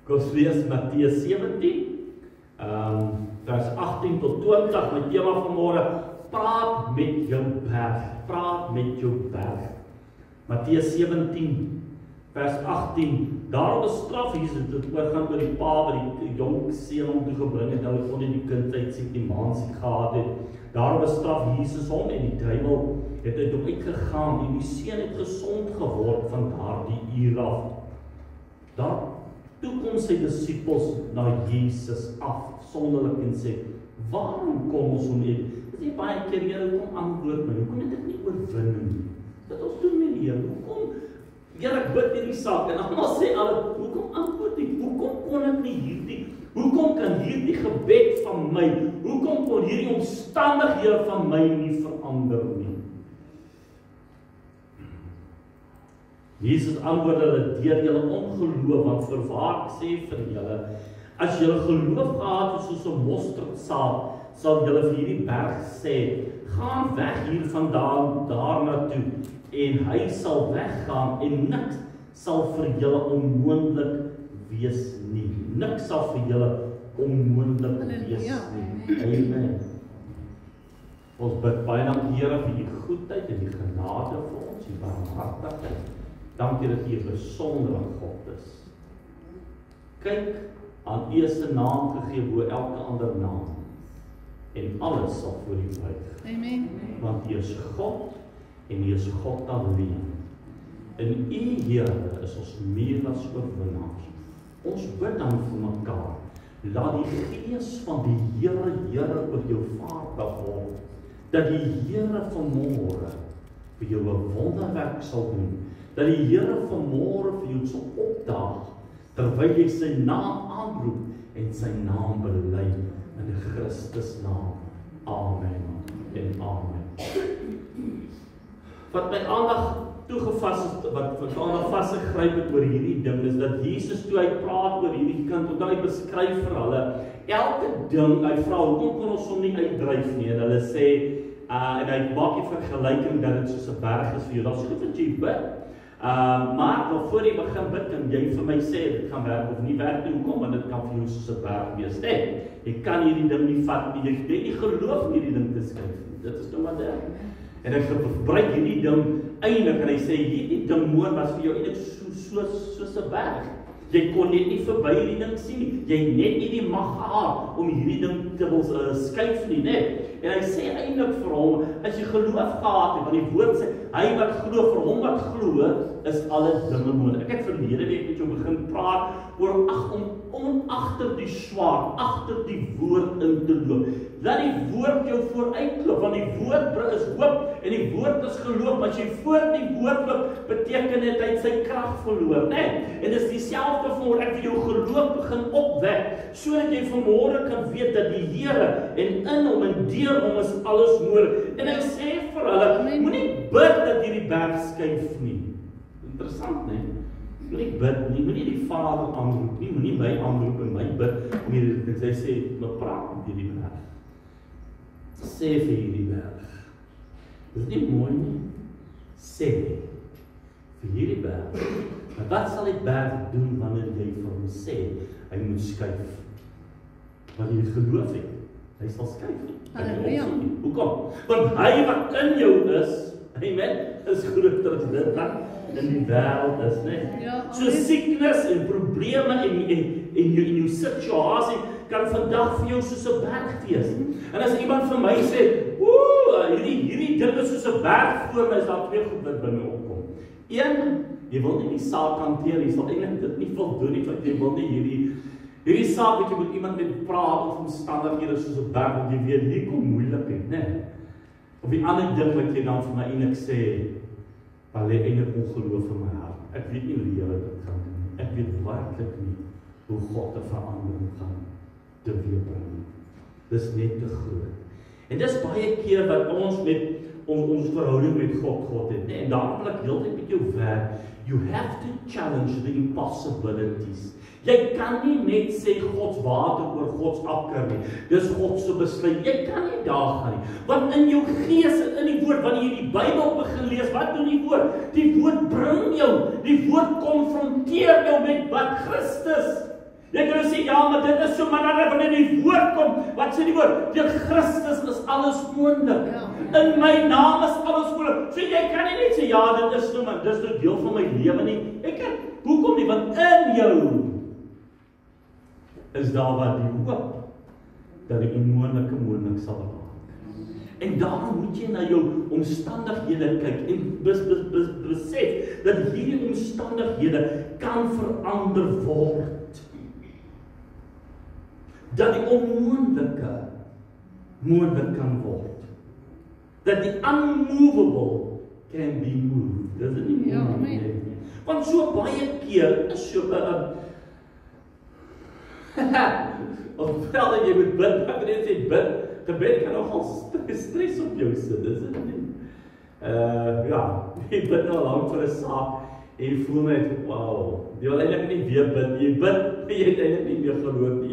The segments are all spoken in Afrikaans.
Kom ons lees Matteus 17, vers 18 tot 20, my tema vanmôre, praat met jou berg, praat met jou berg. Matteus 17, vers 18, daarom bestraf Jesus, dit oorgaan oor die pa wat die jong seun hom toe gebring het, hulle kon nie die kind uitsiek, die maan siek gehad het, daarom bestraf Jesus hom en die duiwel het uit hom uitgegaan en die seun het gesond geword van daardie uur af. Toe kom sy disippels na Jesus af, sonderlik en sê, waarom kom ons hom nie? Dit is baie keer, Here, hoekom antwoord my? Hoekom het ek nie oorwin nie? Dat ons doen nie, Here, hoekom? Here, ek bid hierdie saak, en allemaal sê alle, hoekom antwoord ek? Hoekom kon ek nie hierdie? Hoekom kan hierdie gebed van my, hoekom kon hierdie omstandighede van my nie verander nie? Jesus antwoord hulle, deur julle ongeloof, want voorwaar ek sê vir julle, as julle geloof gehad het soos 'n mosterdsaad, sal julle vir hierdie berg sê, gaan weg hier vandaan daarna toe, en hy sal weggaan, en niks sal vir julle onmoontlik wees nie. Niks sal vir julle onmoontlik wees nie. Amen. Ons bid baie dank, Here, vir die goedheid en die genade vir ons, die barmhartigheid. Dankie dat U 'n besondere God is. Kyk, aan U is 'n naam gegee bo elke ander naam. En alles sal voor U buig. Amen. Want U is God en U is God alleen. In U, Here, is ons meer as oorwinnaars. Ons bid dan vir mekaar. Laat die gees van die Here oor jou vaardig word. Dat die Here vanmôre vir jou 'n wonderwerk sal doen. Dat die Here vanmôre vir jou sal opdaag, terwyl jy sy naam aanroep en sy naam bely in Christus naam. Amen en amen. Wat my aandag toegevas het, wat my aandag vasgegryp het oor hierdie ding, is dat Jesus, toe hy praat oor hierdie kind, omdat hy beskryf vir hulle, elke ding, hy vra, hoekom kon ons hom nie uitdryf nie, en hulle sê, en hy maak die vergelyking dat dit soos 'n berg is vir jou, dat is goed dat jy bid, maar nog voor jy begin bid, kan jy vir my sê, dit gaan werk of nie werk nie, hoekom, want dit kan vir jou soos 'n berg wees, nee, jy kan hierdie ding nie vat nie, jy het nie geloof om hierdie ding te skryf nie, dit is nou maar dit, en hy gebruik hierdie ding eintlik, en hy sê, hierdie ding was vir jou eintlik soos 'n berg, jy kon net nie verby hierdie ding sien nie, jy het net nie die mag gehad om hierdie ding te wil skuif nie, nee, en hy sê eintlik vir hom, as jy geloof gehad het, want die woord sê, hy wat glo, vir hom wat glo, is alle dinge moontlik. Ek het verlede week met jou begin praat oor om agter die swaard, agter die woord in te loop. Laat die woord jou vooruitloop, want die woord is hoop en die woord is geloof. As jy voor die woord loop, beteken dit hy sy krag verloor, né? En dis dieselfde voor ek vir jou geloof begin opwek, sodat jy vanmôre kan weet dat die Here en in hom en deur hom is alles moontlik. En hy sê vir hulle, moenie bid dat hierdie berg skuif nie. Interessant, né? Moenie bid nie, moenie die Vader aanroep nie, moenie my aanroep en my bid om hierdie ding. Hy sê, maar praat met hierdie berg. Sê vir hierdie berg. Is nie mooi nie? Sê vir hierdie berg. Maar wat sal die berg doen wanneer jy vir hom sê, hy moet skuif? Want jy geloof het, hy sal skuif. Halleluja. Hoekom? Want hy wat in jou is, amen, is groter as dit wat in die wêreld is, né? Ja, so siekness en probleme in jou situasie kan vandag vir jou soos 'n berg wees. En as iemand vir my sê, hierdie ding is soos 'n berg voor my, is daar twee goed wat by my opkom. Een, jy wil nie die saak hanteer, jy sal eintlik dit nie wil doen nie, want jy wil nie hierdie saak wat jy met iemand met praat of omstandighede soos 'n berg, want jy weet, hier kom moeilikheid, né? Of die ander ding wat jy dan vir my eintlik sê, daar lê eintlik ongeloof in my hart. Ek weet nie hoe die Here dit gaan doen nie. Ek weet werklik nie hoe God 'n verandering gaan teweegbring. Dis net te groot. En dis baie keer wat ons met ons verhouding met God het, nee, en daarom wil ek heeltyd met jou werk. You have to challenge the impossibilities. Jy kan nie net sê Gods water oor Gods akker nie. Dis God se besluit. Jy kan nie daar gaan nie. Want in jou gees en in die woord, wanneer jy die Bybel begin lees, wat doen die woord? Die woord bring jou. Die woord konfronteer jou met wat Christus. Jy kan sê, ja, maar dit is so, maar dan wanneer die woord kom, wat sê die woord? Deur Christus is alles moontlik. In my naam is alles moontlik. So jy kan nie net sê, ja, dit is nou, maar dis nou deel van my lewe nie. Ek kan, hoekom nie? Want in jou is daar wat die hoop dat die onmoontlike moontlik sal raak. En daarom moet jy na jou omstandighede kyk en besef dat hierdie omstandighede kan verander word. Dat die onmoontlike moontlik kan word. Dat die unmovable can be moved. Dis nie moontlik nie. Want so baie keer is so of wel dat jy moet bid, maar net sê bid, gebed kan nogal stres op jou sit, is dit nie? Ja, jy bid nou lang vir 'n saak en jy voel net, wow, jy wil eintlik nie weer bid, jy bid, jy het eintlik nie meer geloof nie,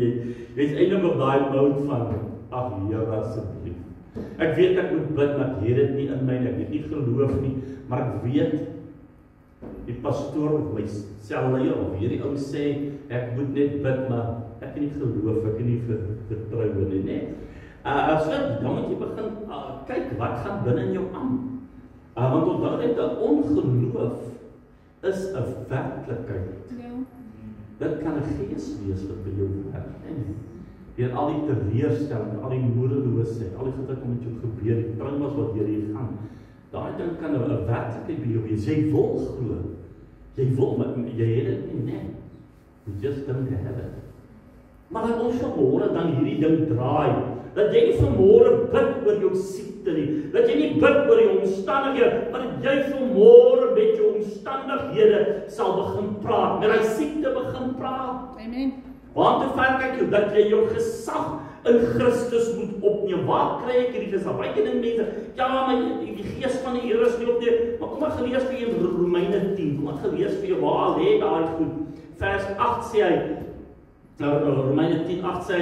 jy is eintlik op daai mode van, ag Here asseblief. Ek weet ek moet bid, maar ek het dit nie in my, ek het nie geloof nie, maar ek weet, die pastoor of my selleier of hierdie ou sê, ek moet net bid, maar ek het nie geloof, ek het nie vertroue nie, nee. So, dan moet jy begin kyk, wat gaan binne jou aan? Want onthou net dat ongeloof is 'n werklikheid. Dit kan 'n gees wees wat by jou werk. Deur al die teleurstelling, al die moedeloosheid, al die goed wat met jou gebeur, die traumas wat deur jy gaan, daai ding kan 'n werklikheid by jou wees. Jy wil glo. Jy wil, maar jy het dit nie, nee. You just don't have it. Maar dat ons vanmôre dan hierdie ding draai, dat jy nie vanmôre bid oor jou siekte nie, dat jy nie bid oor jou omstandighede, maar dat jy vanmôre met jou omstandighede sal begin praat, met die siekte begin praat. Amen. Want te ver kyk jy, dat jy jou gesag in Christus moet opneem. Waar kry ek hierdie gesag? Baie ding mense, ja, maar die gees van die Here is nie op nie, maar kom ek gelees vir jou in Romeine 10, kom ek gelees vir jou, waar lê daai goed? Vers 8 sê hy, Romeine 10:8 sê,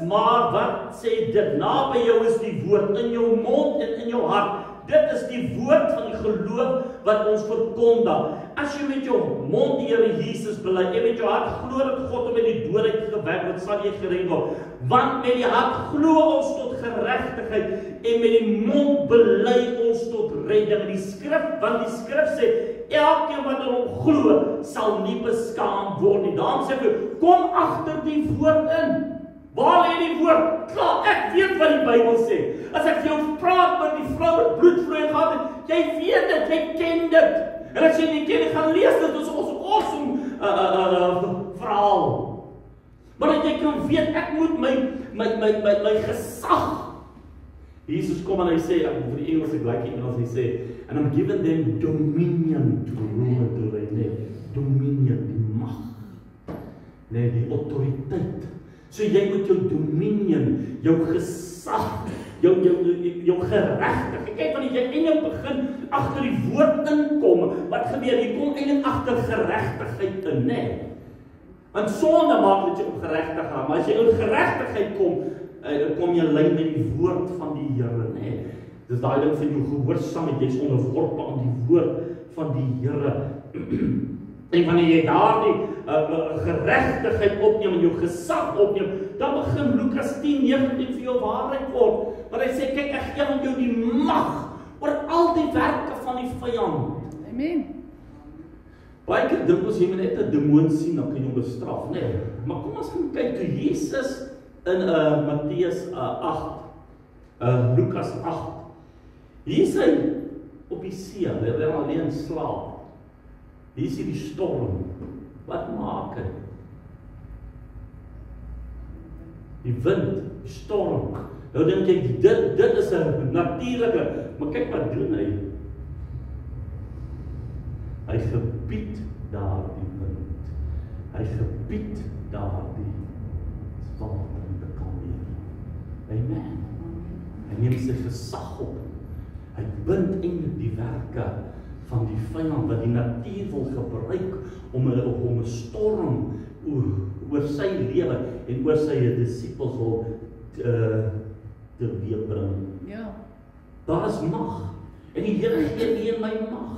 maar wat sê dit? Naby jou is die woord, in jou mond en in jou hart. Dit is die woord van die geloof wat ons verkondig. As jy met jou mond die Here Jesus bely, en met jou hart glo dat God hom uit die dood uitgewek het, sal jy gered word. Want met die hart glo ons tot geregtigheid en met die mond bely ons tot redding. Die skrif sê, elkeen wat in hom glo sal nie beskaam word nie. Daarom sê ek, kom agter die woord in. Waar lê die woord? Klaar, ek weet wat die Bybel sê. As ek vir jou praat met die vrou wat bloedvloei gehad het, jy weet dit, jy ken dit. En as jy nie ken, gaan lees dit, dit is ons awesome verhaal. Maar dat jy kan weet, ek moet my gesag. Jesus kom en hy sê, vir die Engels, ek like die Engels, hy sê, and I'm giving them dominion to rule and to reign. Dominion, die mag. Nee, die autoriteit. So jy moet jou dominion, jou gesag, jou geregtigheid. Kyk, wanneer jy eintlik begin agter die woord inkom, wat gebeur? Jy kom eintlik agter geregtigheid in, nee. Want sonde maak dat jy ongeregtig raak, maar as jy in geregtigheid kom, dan kom jy lyn met die woord van die Here, nee. Dis daai ding van jou gehoorsaamheid, jy's onderworpe aan die woord van die Here. En wanneer jy daardie geregtigheid opneem en jou gesag opneem, dan begin Lukas 10:19 vir jou waarheid word. Want hy sê, kyk, ek gee aan jou die mag oor al die werke van die vyand. Amen. Baie keer dink ons jy moet net 'n demoon sien, dan kan jy hom bestraf, nee. Maar kom ons gaan kyk toe Jesus in Matteus 8, Lukas 8. Hier is hy op die see, hy alleen slaap. Hier is die storm. Wat maak hy? Die wind, die storm. Nou dink ek, dit is 'n natuurlike, maar kyk wat doen hy. Hy gebied daardie wind. Hy gebied daardie water te kalmeer. Amen. Hy neem sy gesag op. Hy bind eintlik die werke van die vyand wat die natuur wil gebruik om 'n storm oor sy lewe en oor sy disippels wil teweegbring. Ja. Daar is mag. En die Here gee nie in my mag.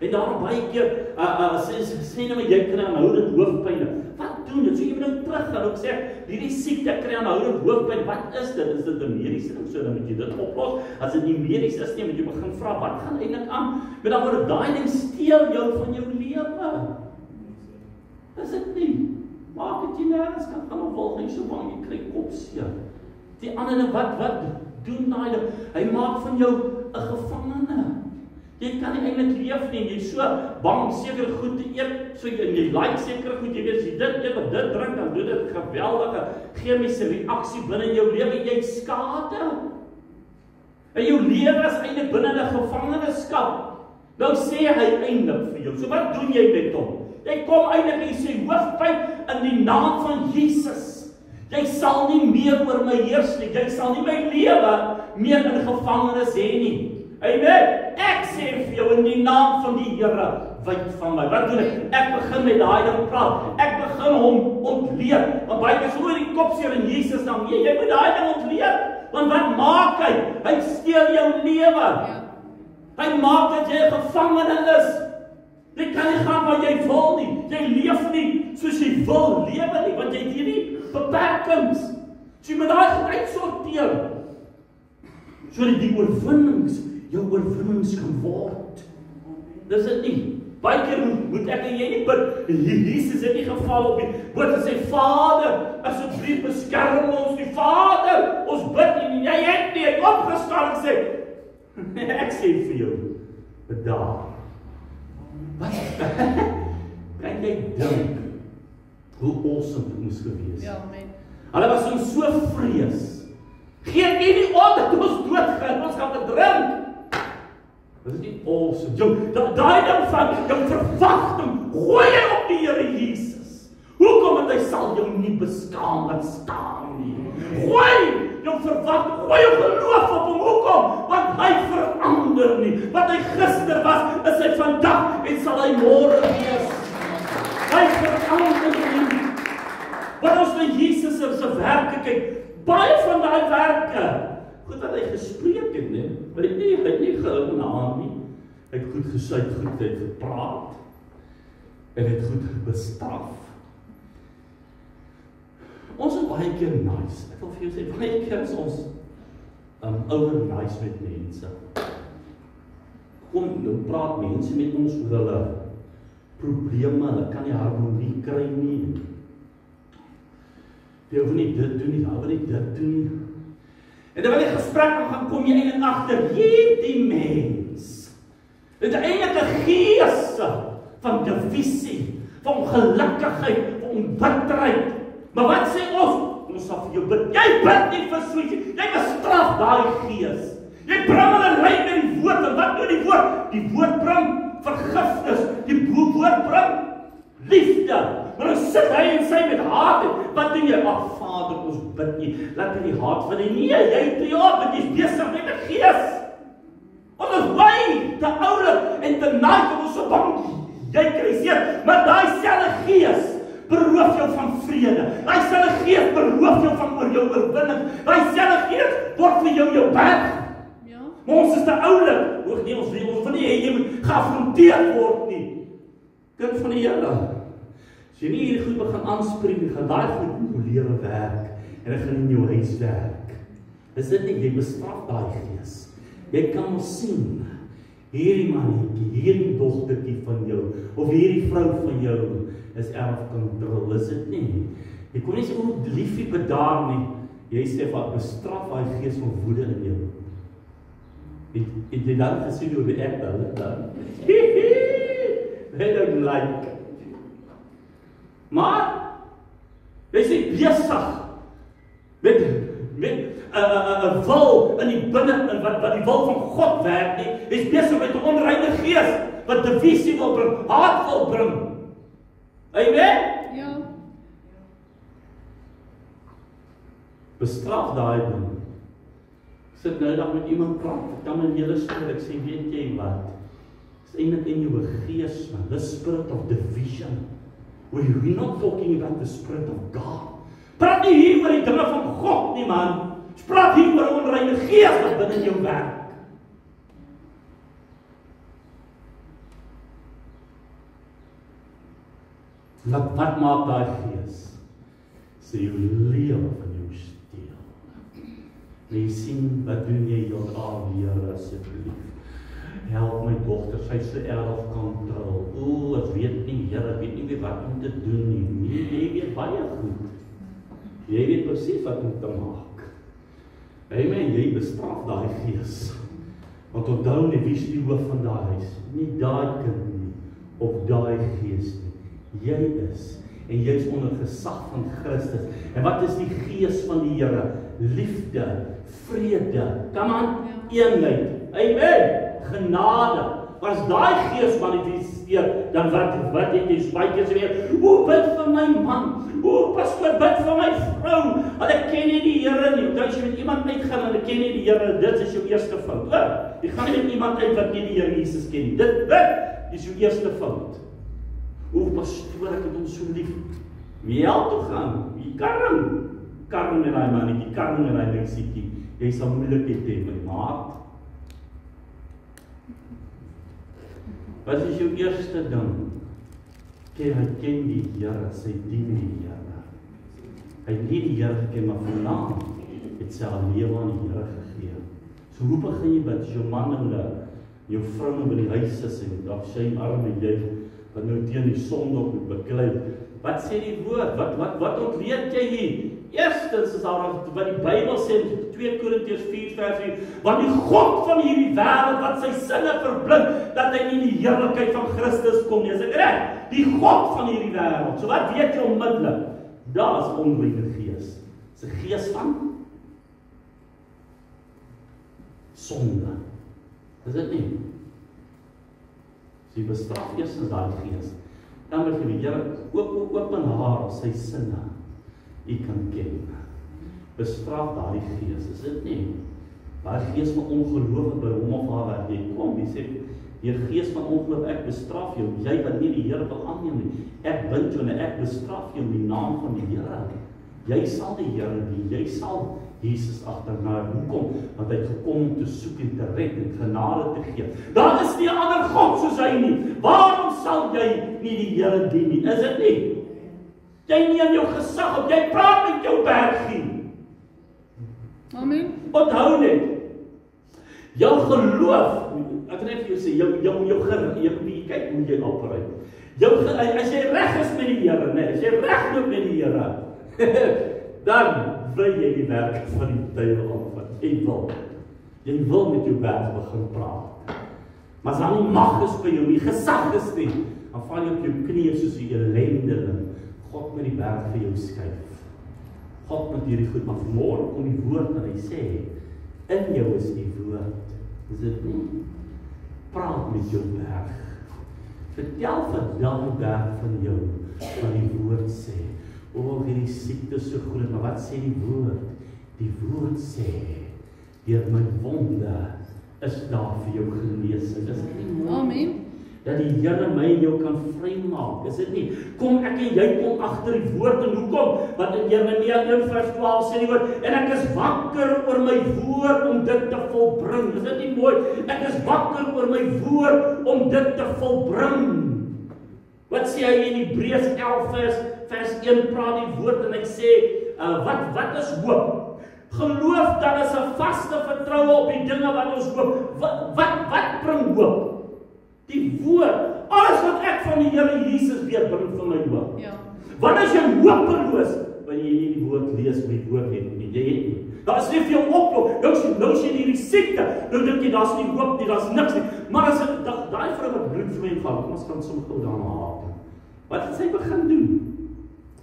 En daarom baie keer sê nou jy kry aanhoudend hoofpynne. Wat doen dit? So jy moet nou terug gaan en sê, hierdie siekte kry aanhoudend hoofpyn, wat is dit? Is dit 'n mediese ding? So dan moet jy dit oplos. As dit nie medies is nie, moet jy begin vra, wat gaan eintlik aan? Met ander woorde, daai ding steel jou van jou lewe. Is dit nie? Maak dit jy nergens kan gaan op wil, so bang jy kry kopseer. Die ander ding, wat doen daai ding? Hy maak van jou 'n gevangene. Jy kan nie eintlik leef nie, jy is so bang om sekere goed te eet, so jy like sekere goed, jy weet, as jy dit eet of dit drink, dan doen dit geweldige chemiese reaksie binne in jou lewe, jy skade. En jou lewe is eintlik binne 'n gevangenskap. Nou sê hy eintlik vir jou, so wat doen jy met hom? Jy kom eintlik en jy sê, hoofpyn in die naam van Jesus. Jy sal nie meer oor my heers nie, jy sal nie my lewe meer in gevangenis hê nie. Amen. Ek sê vir jou in die naam van die Here, wyk van my. Wat doen ek? Ek begin met daai ding praat. Ek begin hom ontleed. Want baie keer hoor die kopseer in Jesus naam. Jy moet daai ding ontleed. Want wat maak hy? Hy steel jou lewe. Hy maak dat jy 'n gevangene is. Jy kan nie gaan waar jy wil nie. Jy leef nie soos jy wil lewe nie, want jy het hierdie beperkings. So jy moet daai uitsorteer. Sodat die jou oorwinnings kan word. Dis dit nie. Baie keer moet ek en jy nie bid. Jesus het nie geval op die boot en sê, Vader, asseblief beskerm ons nie. Vader, ons bid nie. Jy het nie, ek opgestaan en sê, ek sê vir jou, bedaar. Wat? Kan jy dink hoe awesome dit moes gewees? Ja, amen. Hulle was in so vrees. Geen nie om dat ons doodgaan, ons gaan verdrink. Dit is nie awesome. Daai ding van jou verwagting, gooi jy op die Here Jesus. Hoekom? Want hy sal jou nie beskaam laat staan nie. Gooi jou verwagting, gooi jou geloof op hom. Hoekom? Want hy verander nie. Wat hy gister was, is hy vandag en sal hy môre wees. Hy verander nie. Wat ons na Jesus se werke kyk, baie van daai werke, goed wat hy gespreek het, nee. Maar hy het nie gehou na aan nie. Hy het goed gesuit, goed het gepraat. En het goed bestraf. Ons is baie keer nice. Ek wil vir jou sê, baie keer is ons over nice met mense. Kom, nou praat mense met ons oor hulle probleme, hulle kan nie harmonie kry nie. Jy hoef nie dit doen nie, daar wil nie dit doen nie. En terwyl die gesprek gaan, kom jy eintlik agter, hierdie mens het eintlik 'n gees van divisie, van ongelukkigheid, van onbitterheid. Maar wat sê ons? Ons sal vir jou bid. Jy bid nie vir so iets. Jy bestraf daai gees. Jy bring hulle lei met die woord. En wat doen die woord? Die woord bring vergifnis. Die woord bring liefde. Maar dan sit hy en sy met haat. Wat doen jy? Ag Vader, ons bid nie. Laat hy die haat van die nee, jy tree op, want jy is besig met 'n gees. Ons is baie te oulik en te naai om ons so bang jy kry seer. Maar daai selfe gees beroof jou van vrede. Daai selfe gees beroof jou van oor jou oorwinning. Daai selfe gees word vir jou berg. Ja. Maar ons is te oulik. Hoor nie, ons wil nie hê jy moet geafronteer word nie. Kind van die Here. As jy nie hierdie goed begin aanspreek, gaan daai goed in jou lewe werk en dit gaan in jou huis werk. Is dit nie, jy bestraf daai gees. Jy kan ons sien, hierdie mannetjie, hierdie dogtertjie van jou, of hierdie vrou van jou, is erfkontrol, is dit nie? Jy kon nie sê, liefie bedaar nie. Jy sê, wat bestraf daai gees van woede in jou. Het jy dan gesien hoe die ek dan? They don't like. Maar, jy sê besig met 'n wil in die binne, wat die wil van God werk nie, is besig met 'n onreine gees, wat divisie wil bring, haat wil bring. Amen? Ja. Bestraf daai ding. Ek sit nou dag met iemand praat, ek kan in julle storie, ek sê, weet jy wat? Is eintlik in jou gees, man, the spirit of division. We're not talking about the spirit of God. Praat nie hier oor die dinge van God nie, man. Praat hier oor 'n onreine gees wat binne jou werk. Wat maak daai gees? sy jou lewe van jou steel. En jy sien, wat doen jy jou Here asseblief? Help my dogter, sy is so erg kontrol. Ek weet nie, Here, ek weet nie wat om te doen nie. Nee, jy weet baie goed. Jy weet presies wat om te maak. Amen, jy bestraf daai gees. Want onthou nie, wie is die hoof van daai huis? Nie daai kind nie, of daai gees nie. Jy is, en jy is onder gesag van Christus. En wat is die gees van die Here? Liefde, vrede, come on, eenheid. Amen. Genade. Maar as daai gees manifesteer, dan wat het jy baie keer weer, bid vir my man, pastoor, bid vir my vrou, hulle ken nie die Here nie. Dan as jy met iemand uitgaan en hulle ken nie die Here, dit is jou eerste fout. Jy gaan nie met iemand uit wat nie die Here Jesus ken nie. Dit is jou eerste fout. Pastoor, ek het hom so lief. Wie help toe gaan? Wie karring met daai mannetjie, karring met daai meisiekie. Jy sal moeilikheid hê, my maat. Wat is jou eerste ding? Hy ken die Here, sy dien die Here. Hy het nie die Here geken, maar vanaand het sy haar lewe aan die Here gegee. So hoe begin jy bid? As jou man en jou vrou by die huis is en dan sy arm en jy wat nou teen die sondag moet beklei. Wat sê die woord? Wat ontleed jy hier? Eerstens is daar wat die Bybel sê in 2 Korintiërs 4:4, want die God van hierdie wêreld wat sy sinne verblind, dat hy nie die heerlikheid van Christus kom nie. Is ek reg? Die God van hierdie wêreld. So wat weet jy onmiddellik? Daar is onreine gees. Dis 'n gees van sonde. Is dit nie? So jy bestraf eerstens daai gees. Dan wil jy die Here openbaar sy sinne. Jy kan ken. Bestraf daai gees, is dit nie? Daai gees van ongeloof by hom of haar wat jy kom, jy sê, die gees van ongeloof, ek bestraf jou, jy wat nie die Here wil aanneem nie. Ek bind jou en ek bestraf jou in die naam van die Here. Jy sal die Here dien, jy sal Jesus agterna. Hoekom? Want hy het gekom om te soek en te red en genade te gee. Daar is nie 'n ander God soos hy nie. Waarom sal jy nie die Here dien nie? Is dit nie? Jy nie in jou gesag op, jy praat met jou bergie. Amen. Onthou net, jou geloof, ek net vir jou sê, jy kyk hoe jy operate. As jy reg is met die Here, nee, as jy reg loop met die Here, dan wil jy die werk van die duiwel aanvat. Jy wil met jou berg begin praat. Maar as daar nie mag is by jou, nie gesag is nie, dan val jy op jou knieë soos die ellendeling. God met die berg vir jou skuif. God met hierdie goed, maar vanmôre kom die woord en hy sê, in jou is die woord. Is dit nie? Praat met jou berg. Vertel vandag die berg van jou, wat die woord sê. Hierdie siekte is so groot, maar wat sê die woord? Die woord sê, deur my wonde is daar vir jou genesing. Is dit nie mooi? Amen. Dat die Here my en jou kan vrymaak, is dit nie? Kom ek en jy kom agter die woord en hoekom? Want in Jeremia 1:12 sê die woord, en ek is wakker oor my woord om dit te volbring. Is dit nie mooi? Ek is wakker oor my woord om dit te volbring. Wat sê hy in Hebreërs 11 vers 1 praat die woord en hy sê, wat is hoop? Geloof dan is 'n vaste vertroue op die dinge wat ons hoop. Wat bring hoop? Die woord, alles wat ek van die Here Jesus weet, bring vir my hoop. Ja. Want as jy hopeloos, wanneer jy nie die woord lees, die woord het nie, jy het nie. Daar is nie veel oplop, nou sien hierdie siekte, nou dink jy, daar's nie hoop nie, daar's niks nie. Maar as daai vrou wat bloed vir my gaan, kom ons kan sommer gou daarna haal. Wat het sy begin doen?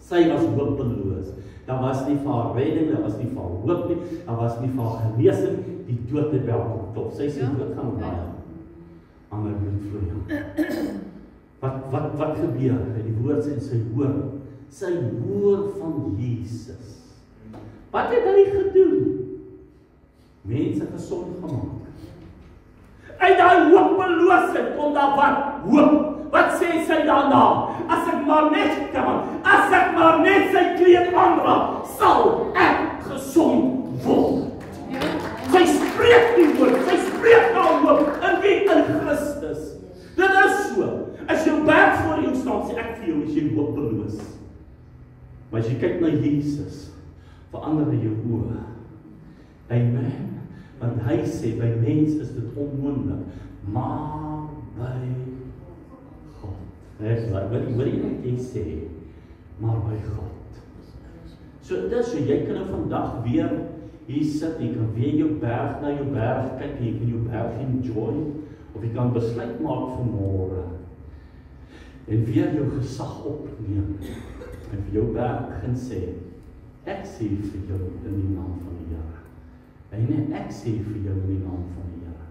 Sy was hopeloos. Daar was nie vir haar redding, daar was nie vir haar hoop nie, daar was nie vir haar genesing, die dood het by haar kom top. Sy sê dood gaan op daai aan my bloedvloei. Wat gebeur? Die woord sê sy hoor van Jesus. Wat het hy gedoen? Mense gesond gemaak. Uit daai hopeloosheid kom daar wat? Hoop. Wat sê sy daarna? As ek maar net sy kleed aanraak, sal ek gesond word. Ja. Sy spreek die woord, sy spreek daar hoop in wie? In Christus. Dit is so. As jou berg voor jou staan, sê ek vir jou, is jy hopeloos. Maar as jy kyk na Jesus, verander jou oë. Amen. Want hy sê, by mens is dit onmoontlik, maar by God. Hoor jy wat jy sê, maar by God. So jy kan nou vandag weer hier sit, jy kan weer jou berg na jou berg kyk, jy kan jou berg enjoy, of jy kan besluit maak vanmôre, en weer jou gesag opneem, en vir jou berg begin sê, ek sê vir jou in die naam van die Here. En ek sê vir jou in die naam van die Here.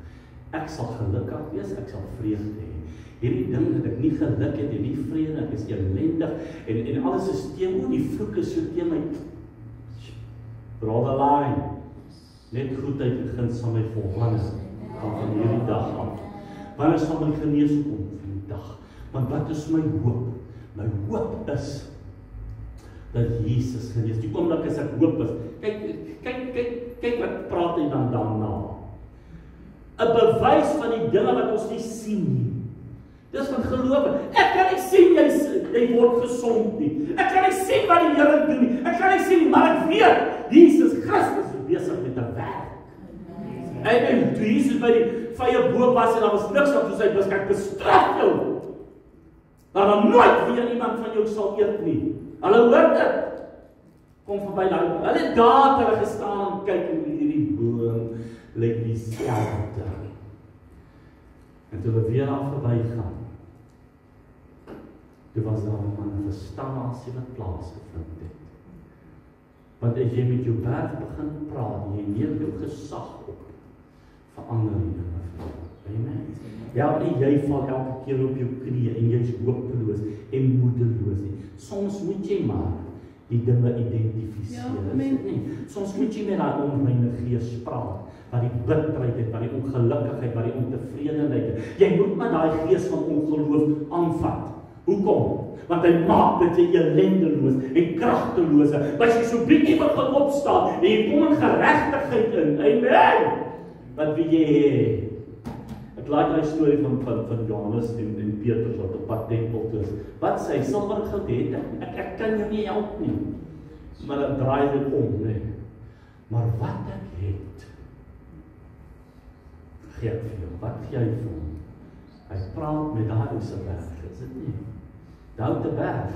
Ek sal gelukkig wees, ek sal vrede hê. Hierdie ding dat ek nie geluk het en nie vrede, ek is elendig, en alles is teen my, die vloek is so teen my. Draw the line. Net goedheid begin sal my volhande van hierdie dag af. Wanneer sal my genesing kom van die dag? Want wat is my hoop? My hoop is dat Jesus genees. Die oomblik as ek hoop is, kyk wat praat hy dan daarna. 'n Bewys van die dinge wat ons nie sien nie. Dis van geloof. Ek kan nie sien jy word gesond nie. Ek kan nie sien wat die Here doen nie. Ek kan nie sien nie, maar ek weet Jesus Christus is besig met 'n werk. En toe Jesus by die vye boom was en daar was niks wat toe sy ek bestraf jou. Dat dan nooit weer iemand van jou sal eet nie. Hulle hoor dit. Kom verby daai. Hulle daar het hulle gestaan en kyk hoe hierdie boom lyk dieselfde. En toe hulle weer daar verby gaan, toe was daar 'n manifestasie wat plaasgevind het. Want as jy met jou berg begin praat, jy neem jou gesag op, verander die dinge vir jou. Amen. Ja, jy val elke keer op jou knieë en jy's hopeloos en moedeloos nie. Soms moet jy maar die dinge identifiseer. Soms moet jy met daai onreine gees praat, wat die bitterheid het, wat die ongelukkigheid, wat die ontevredenheid het. Jy moet met daai gees van ongeloof aanvat. Hoekom? Want hy maak dit jy ellendeloos en kragteloos. As jy so bietjie begin opstaan en jy kom in geregtigheid in. Amen. Wat wil jy hê? Ek laat die storie van Johannes en Petrus wat op pad tempel toe is. Wat sê hy? Silwer en goud het ek kan jou nie help nie. Maar dan draai dit om, nee. Maar wat ek het, gee ek vir jou. Wat gee hy vir hom? Hy praat met daai ou se berg, is dit nie? Daar te berg,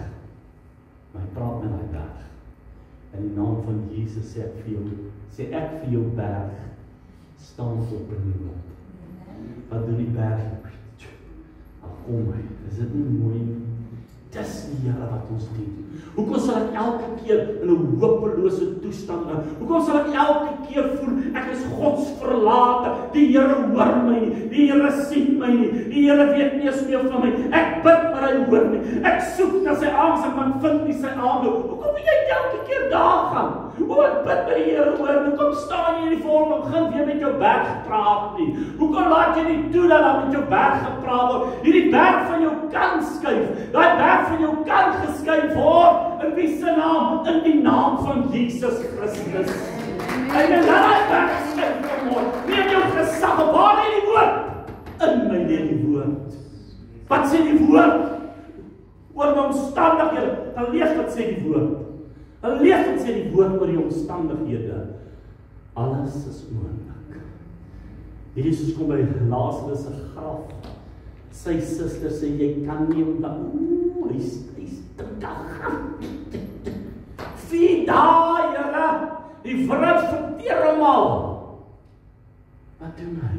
maar hy praat met daai berg. In die naam van Jesus sê ek vir jou berg, staan op in die wind. Wat doen die berg? Kom my, is dit nie mooi nie? Dis die Here wat ons dien. Hoekom sal ek elke keer in 'n hopelose toestand gaan? Hoekom sal ek elke keer voel ek is God se verlate? Die Here hoor my nie, die Here sien my nie, die Here weet nie eens meer van my. Ek bid maar hy hoor nie. Ek soek na sy aangesig, maar vind nie sy aangesig. Hoekom moet jy elke keer daar gaan? Ek bid by die Here hoor. Hoekom staan jy in die vorm en begin weer met jou berg praat nie? Hoekom laat jy nie toe dat daar met jou berg gepraat word? Hierdie berg van jou kan skuif. Daai berg van jou kan geskuif word. In wie se naam? In die naam van Jesus Christus. En laat hy berg skuif word. Neem jou gesag, waar lê die woord? In my lê die woord. Wat sê die woord? Oor my omstandighede. Dan lees wat sê die woord. Dan lees wat sê die woord oor die omstandighede. Alles is moontlik. Jesus kom by Lazarus se graf. Sy suster sê, jy kan nie omdat, hy stink daar. Wie daar, Here? Die vrou verteer hom al. Wat doen hy?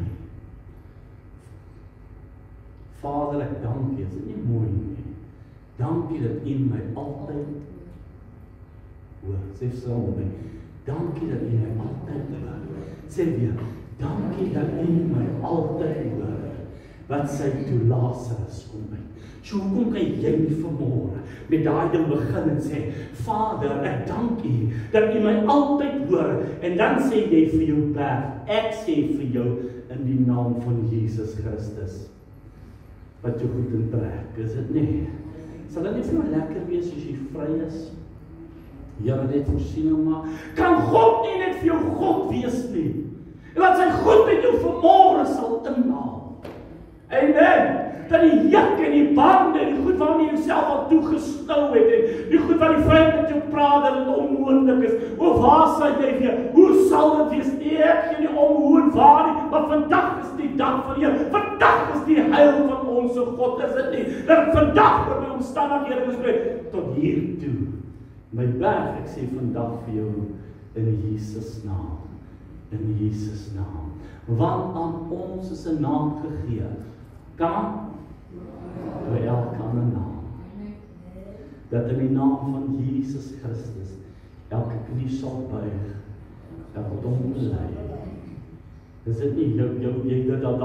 Vader, ek dank U, is dit nie mooi nie? Dank U dat U my altyd hoor. Sê saam met my, dank U dat U my altyd hoor. Sê weer, dank U dat U my altyd hoor. Wat sê toe Lazarus kom by. So hoekom kan jy nie vanmôre met daai ding begin en sê, Vader, ek dank U dat U my altyd hoor. En dan sê jy vir jou berg, ek sê vir jou in die naam van Jesus Christus. Wat jou goed in trek, is dit nie? Sal dit nie vir jou lekker wees as jy vry is? Here net voorsiening maak. Kan God nie net vir jou God wees nie? En wat sy goed met jou vanmôre sal inhaal. Amen. Dat die juk en die bande en die goed waarmee jy jouself al toegestou het en Die goed wat die vyand met jou praat dat dit onmoontlik is. O, waar sal jy weer? Hoe sal dit wees? Nee, ek gee nie om hoe en waar nie, maar vandag is die dag van die Here. Vandag is die heil van ons God, is dit nie? Dat vandag oor my omstandighede bespreek tot hier toe. My berg, ek sê vandag vir jou in Jesus naam. In Jesus naam. Want aan ons is 'n naam gegee. Kan? By elke ander naam. Dat in die naam van Jesus Christus elke knie sal buig, elke tong bely. Is dit nie jy dat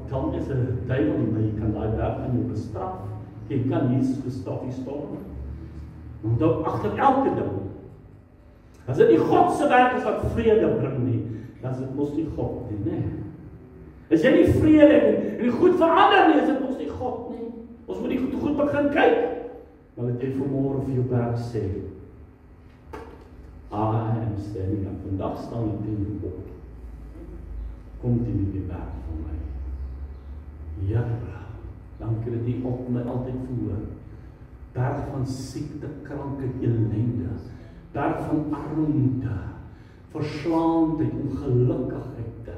dan is 'n duiwel nie, maar jy kan daai berg aan jou bestraf. Jy kan Jesus bestraf die storm. Want dan agter elke ding. As dit nie God se werk is wat vrede bring nie, dan is dit mos nie God nie, né? As jy nie vrede het en goed verander nie, is dit mos nie God nie. Ons moet nie goed begin kyk. Maar wat jy vanmôre vir jou berg sê, I am standing up. Vandag staan ek teen jou op. Kom teen die berg van my. Ja, dankie dat jy op my altyd verhoor. Berg van siekte, krankheid, ellende. Berg van armoede, verslaandheid, ongelukkigheid.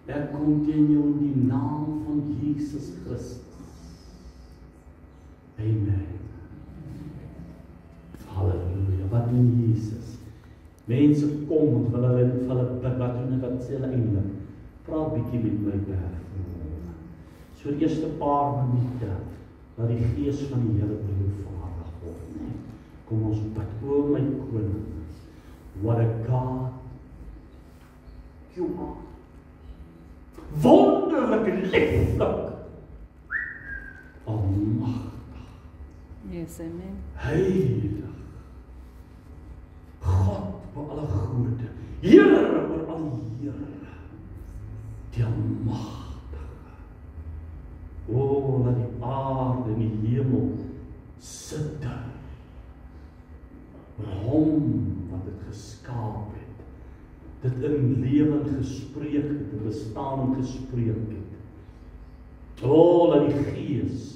Ek kom teen jou in die naam van Jesus Christus. Amen. Halleluja, wat in Jesus. Mense kom, want hulle bid, wat sê hulle eintlik? Praat bietjie met my berg. So die eerste paar minute, dat die gees van die Here by jou vaardig word. Nee. Kom ons bid, o my koning, what a God you are. Wonderlik, lieflik, almagtig. Yes, amen. Heilig. God oor alle grootte. Here oor al die Here. Die almagtige. O, dat die aarde en die hemel sit oor hom wat dit geskaap het. Dit in lewe gespreek het, in bestaan gespreek het. O, dat die gees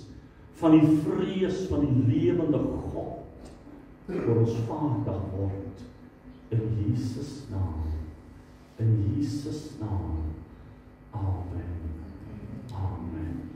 van die vrees van die lewende God vir ons vaardig word in Jesus naam. In Jesus naam. Amen. Amen.